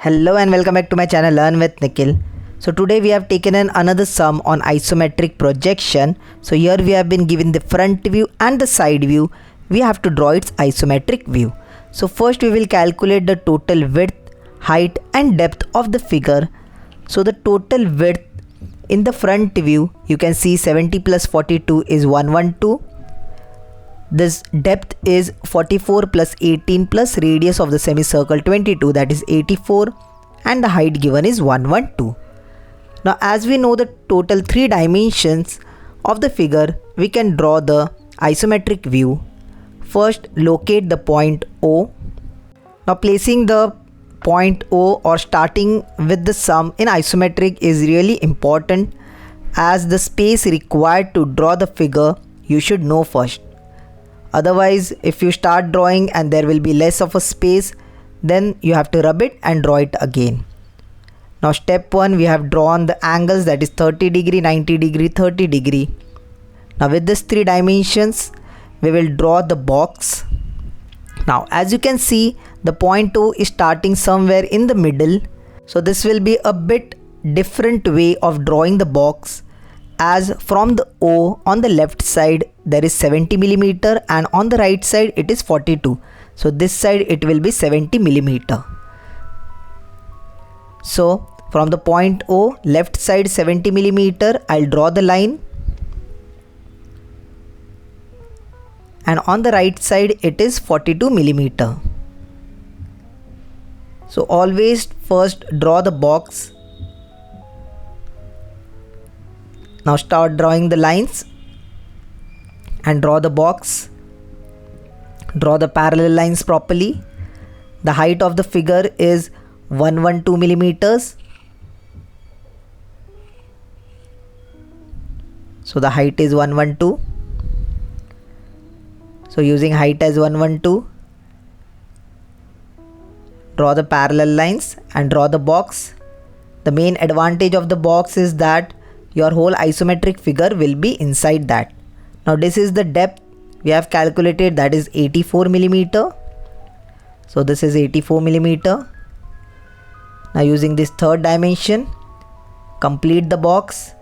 Hello and welcome back to my channel Learn with Nikhil. So today we have taken another sum on isometric projection. So here we have been given the front view and the side view. We have to draw its isometric view. So first we will calculate the total width, height and depth of the figure. So the total width in the front view, you can see 70 plus 42 is 112. This depth is 44 plus 18 plus radius of the semicircle 22, that is 84, and the height given is 112. Now as we know the total 3 dimensions of the figure, we can draw the isometric view. First locate the point O. Now placing the point O or starting with the sum in isometric is really important, as the space required to draw the figure you should know first. Otherwise, if you start drawing and there will be less of a space, then you have to rub it and draw it again. Now step 1, we have drawn the angles, that is 30 degree, 90 degree, 30 degree. Now with this 3 dimensions, we will draw the box. Now as you can see, the point O is starting somewhere in the middle. So this will be a bit different way of drawing the box, as from the O on the left side there is 70 millimeter and on the right side it is 42. So this side it will be 70 millimeter. So from the point O, left side 70 millimeter, I'll draw the line, and on the right side it is 42 millimeter. So always first draw the box. Now start drawing the lines and draw the box. Draw the parallel lines properly. The height of the figure is 112 millimeters. So the height is 112. So using height as 112, draw the parallel lines and draw the box. The main advantage of the box is that your whole isometric figure will be inside that. Now this is the depth we have calculated, that is 84 millimeter. So this is 84 millimeter. Now using this third dimension, complete the box.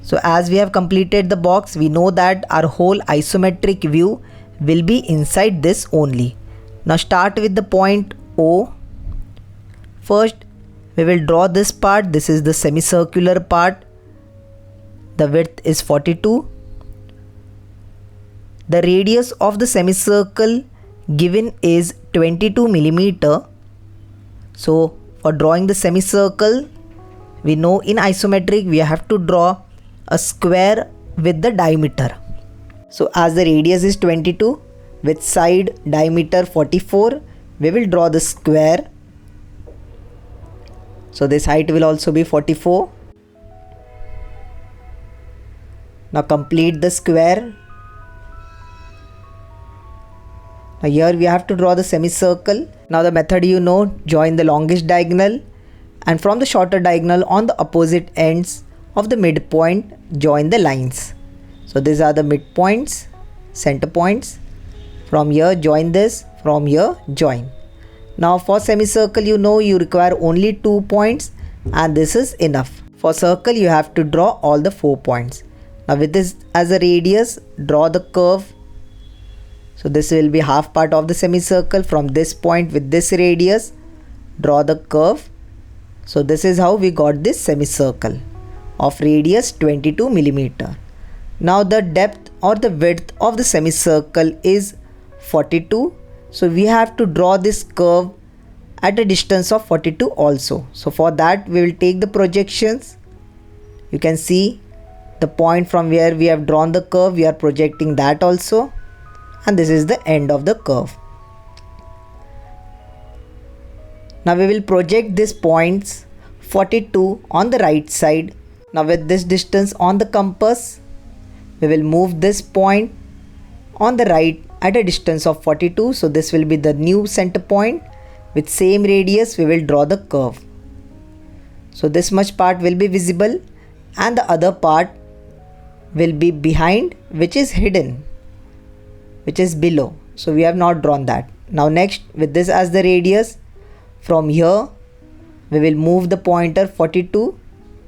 So as we have completed the box, we know that our whole isometric view will be inside this only. Now start with the point O. First we will draw this part. This is the semicircular part. The width is 42. The radius of the semicircle given is 22 millimeter. So for drawing the semicircle, we know in isometric we have to draw a square with the diameter. So as the radius is 22 with side diameter 44, we will draw the square. So this height will also be 44. Now complete the square. Now here we have to draw the semicircle. Now the method you know, join the longest diagonal and from the shorter diagonal on the opposite ends of the midpoint, join the lines. So these are the midpoints, center points. From here join this, from here join. Now for semicircle you know you require only 2 points and this is enough. For circle you have to draw all the 4 points. Now with this as a radius, draw the curve. So this will be half part of the semicircle. From this point with this radius, draw the curve. So this is how we got this semicircle of radius 22 millimeter. Now the depth or the width of the semicircle is 42. So we have to draw this curve at a distance of 42 also. So for that we will take the projections. You can see the point from where we have drawn the curve, we are projecting that also. And this is the end of the curve. Now we will project these points 42 on the right side. Now with this distance on the compass, we will move this point on the right at a distance of 42. So this will be the new center point. With same radius we will draw the curve. So this much part will be visible and the other part will be behind, which is hidden, which is below. So we have not drawn that. Now next, with this as the radius, from here we will move the pointer 42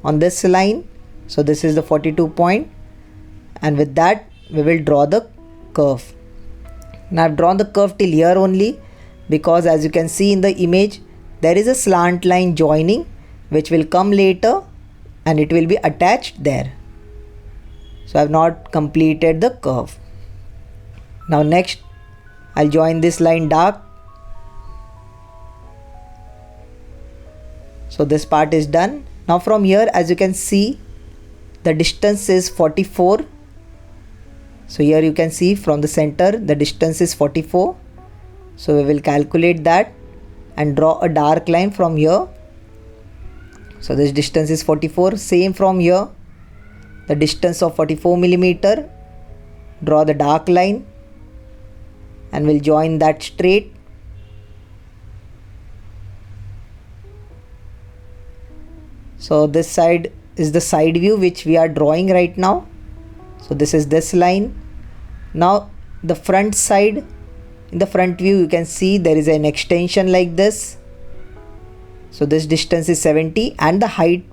on this line. So this is the 42 point, and with that we will draw the curve. Now I've drawn the curve till here only, because as you can see in the image, there is a slant line joining which will come later and it will be attached there. So I have not completed the curve. Now next, I'll join this line dark. So this part is done. Now from here, as you can see, the distance is 44. So here you can see from the center the distance is 44. So we will calculate that and draw a dark line from here. So this distance is 44. Same from here, the distance of 44 millimeter. Draw the dark line and we'll join that straight. So this side is the side view which we are drawing right now. So this is this line. Now the front side, in the front view you can see there is an extension like this. So this distance is 70 and the height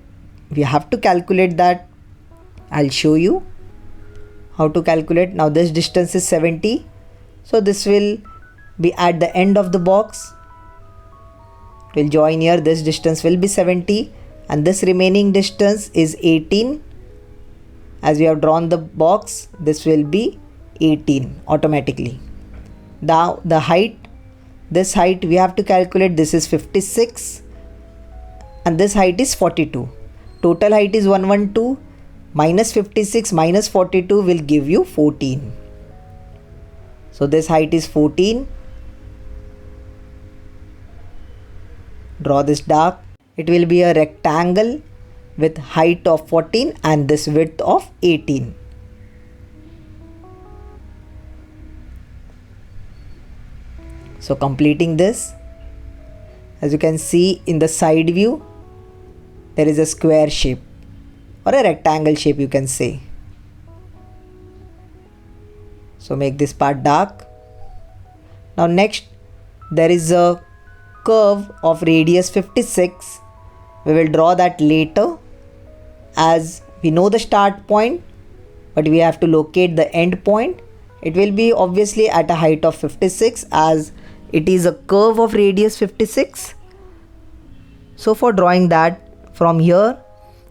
we have to calculate that. I'll show you how to calculate. Now this distance is 70. So this will be at the end of the box. We'll join here. This distance will be 70 and this remaining distance is 18. As we have drawn the box, this will be 18 automatically. Now the height, this height we have to calculate. This is 56 and this height is 42. Total height is 112. Minus 56 minus 42 will give you 14. So this height is 14. Draw this dark. It will be a rectangle with height of 14 and this width of 18. So completing this, as you can see in the side view, there is a square shape or a rectangle shape you can say. So make this part dark. Now next, there is a curve of radius 56. We will draw that later, as we know the start point, but we have to locate the end point. It will be obviously at a height of 56 as it is a curve of radius 56. So for drawing that, from here,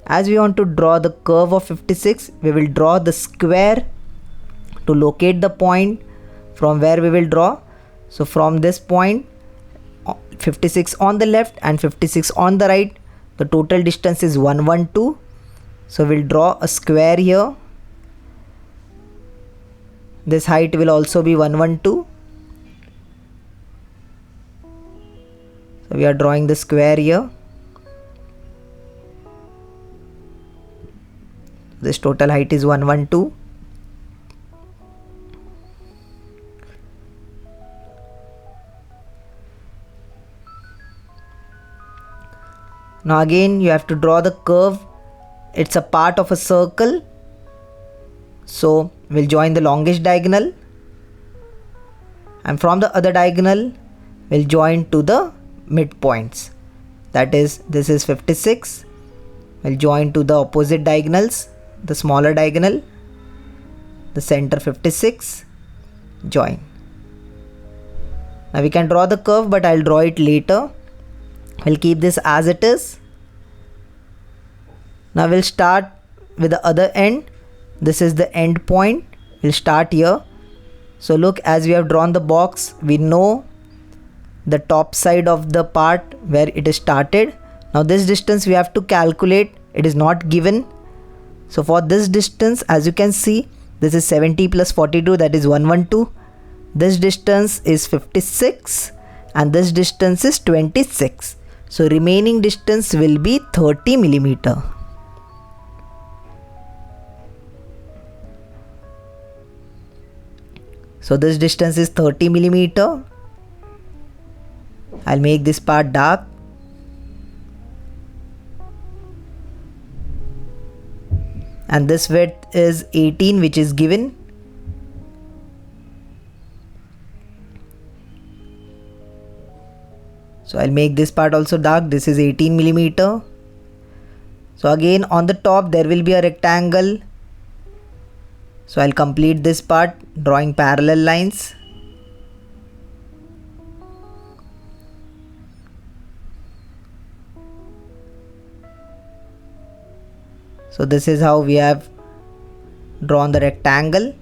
as we want to draw the curve of 56, we will draw the square to locate the point from where we will draw. So from this point, 56 on the left and 56 on the right, the total distance is 112. So we'll draw a square here. This height will also be 112. So we are drawing the square here. This total height is 112. Now again you have to draw the curve. It's a part of a circle. So we'll join the longest diagonal. And from the other diagonal, we'll join to the midpoints. That is, this is 56. We'll join to the opposite diagonals. The smaller diagonal, the center 56, join. Now we can draw the curve, but I'll draw it later. We'll keep this as it is. Now we'll start with the other end. This is the end point. We'll start here. So look, as we have drawn the box, we know the top side of the part where it is started. Now this distance we have to calculate. It is not given. So for this distance, as you can see, this is 70 plus 42, that is 112. This distance is 56 and this distance is 26. So remaining distance will be 30 millimeter. So this distance is 30 millimeter. I'll make this part dark. and this width is 18, which is given. So I'll make this part also dark. This is 18 millimeter. So again on the top there will be a rectangle. So I'll complete this part drawing parallel lines. So this is how we have drawn the rectangle.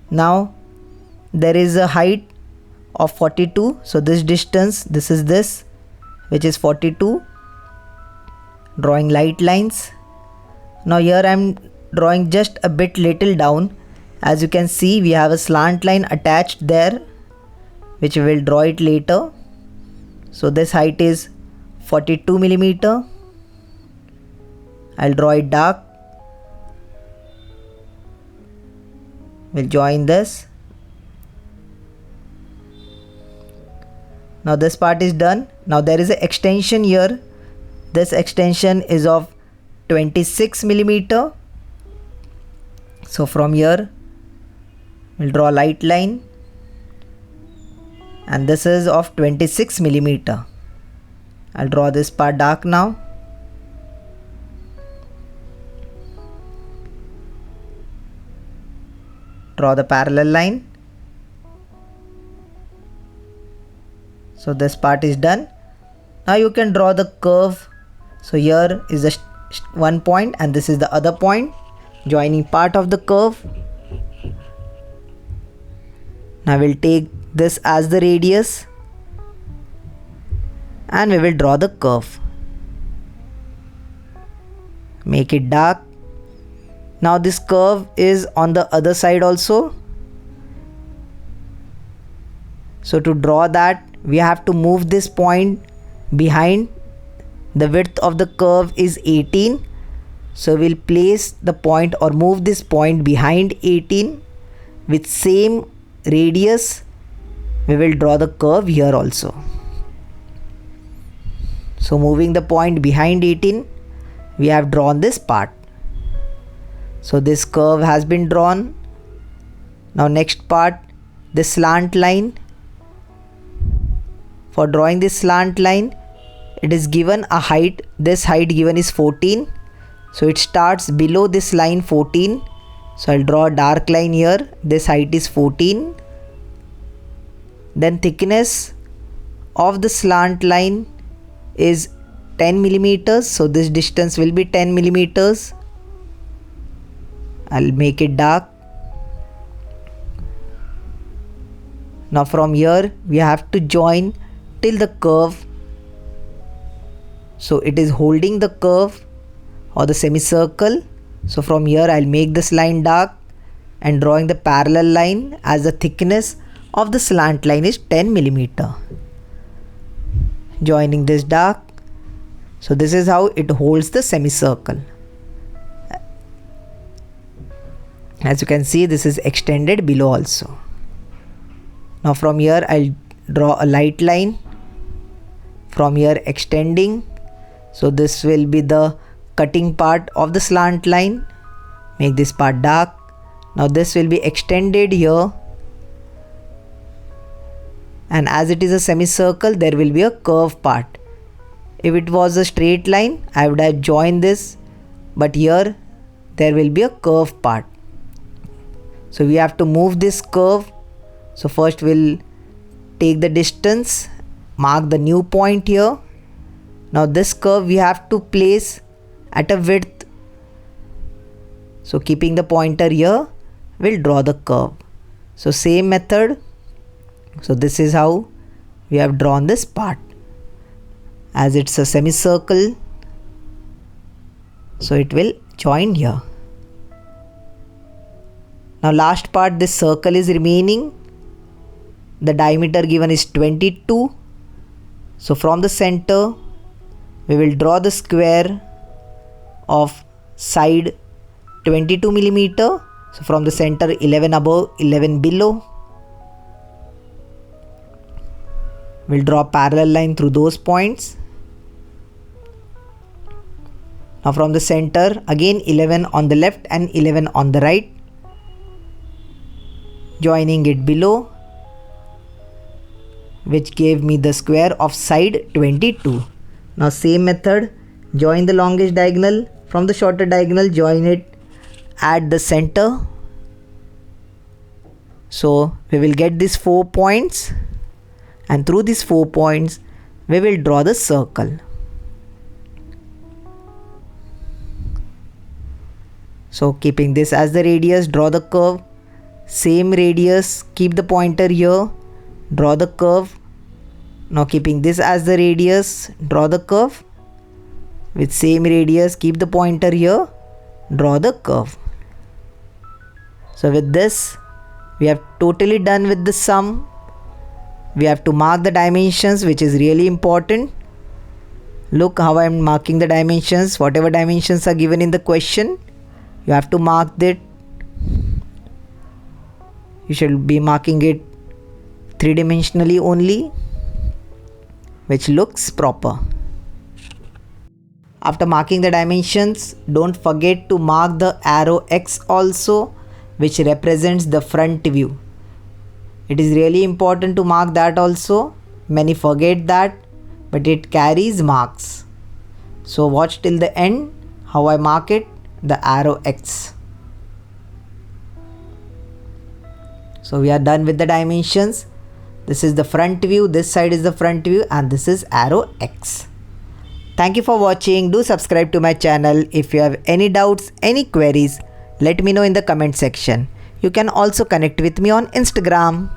Now there is a height of 42. So this distance, this is this, which is 42. Drawing light lines. Now here I am drawing just a bit little down. As you can see, we have a slant line attached there, which we will draw it later. So this height is 42 millimeter. I'll draw it dark. We'll join this. Now this part is done. Now there is an extension here. This extension is of 26 millimeter. So from here we'll draw a light line, and this is of 26 millimeter. I'll draw this part dark now. Draw the parallel line. So this part is done. Now you can draw the curve. So here is the one point and this is the other point, joining part of the curve. Now we'll take this as the radius and we will draw the curve. Make it dark. Now this curve is on the other side also. So to draw that, we have to move this point behind. The width of the curve is 18. So we'll place the point or move this point behind 18 with same radius. We will draw the curve here also. So moving the point behind 18, we have drawn this part. So this curve has been drawn. Now next part, this slant line. For drawing this slant line, it is given a height. This height given is 14. So it starts below this line 14. So I'll draw a dark line here. This height is 14. Then thickness of the slant line is 10 millimeters. So this distance will be 10 millimeters. I'll make it dark. Now from here we have to join till the curve. So it is holding the curve or the semicircle. So from here I'll make this line dark and drawing the parallel line, as the thickness of the slant line is 10 millimeter. Joining this dark. So this is how it holds the semicircle. As you can see, this is extended below also. Now from here I'll draw a light line. From here extending. So this will be the cutting part of the slant line. Make this part dark. Now this will be extended here. And as it is a semicircle, there will be a curve part. If it was a straight line, I would have joined this. But here there will be a curve part. So we have to move this curve. So first we'll take the distance, mark the new point here. Now this curve we have to place at a width. So keeping the pointer here, we'll draw the curve. So same method. So this is how we have drawn this part. As it's a semicircle, so it will join here. Now last part, this circle is remaining. The diameter given is 22. So from the center, we will draw the square of side 22 millimeter. So from the center, 11 above, 11 below. We'll draw a parallel line through those points. Now from the center, again 11 on the left and 11 on the right, joining it below, which gave me the square of side 22. Now same method, join the longest diagonal, from the shorter diagonal join it at the center. So we will get these 4 points, and through these 4 points we will draw the circle. So keeping this as the radius, draw the curve. Same radius, keep the pointer here, draw the curve. Now keeping this as the radius, draw the curve. With same radius, keep the pointer here, draw the curve. So with this, we have totally done with the sum. We have to mark the dimensions, which is really important. Look how I am marking the dimensions. Whatever dimensions are given in the question, you have to mark it. You should be marking it 3-dimensionally only, which looks proper. After marking the dimensions, don't forget to mark the arrow X also, which represents the front view. It is really important to mark that also. Many forget that, but it carries marks. So watch till the end how I mark it, the arrow X. So we are done with the dimensions. This is the front view, this side is the front view, and this is arrow X. Thank you for watching. Do subscribe to my channel. If you have any doubts, any queries, let me know in the comment section. You can also connect with me on Instagram.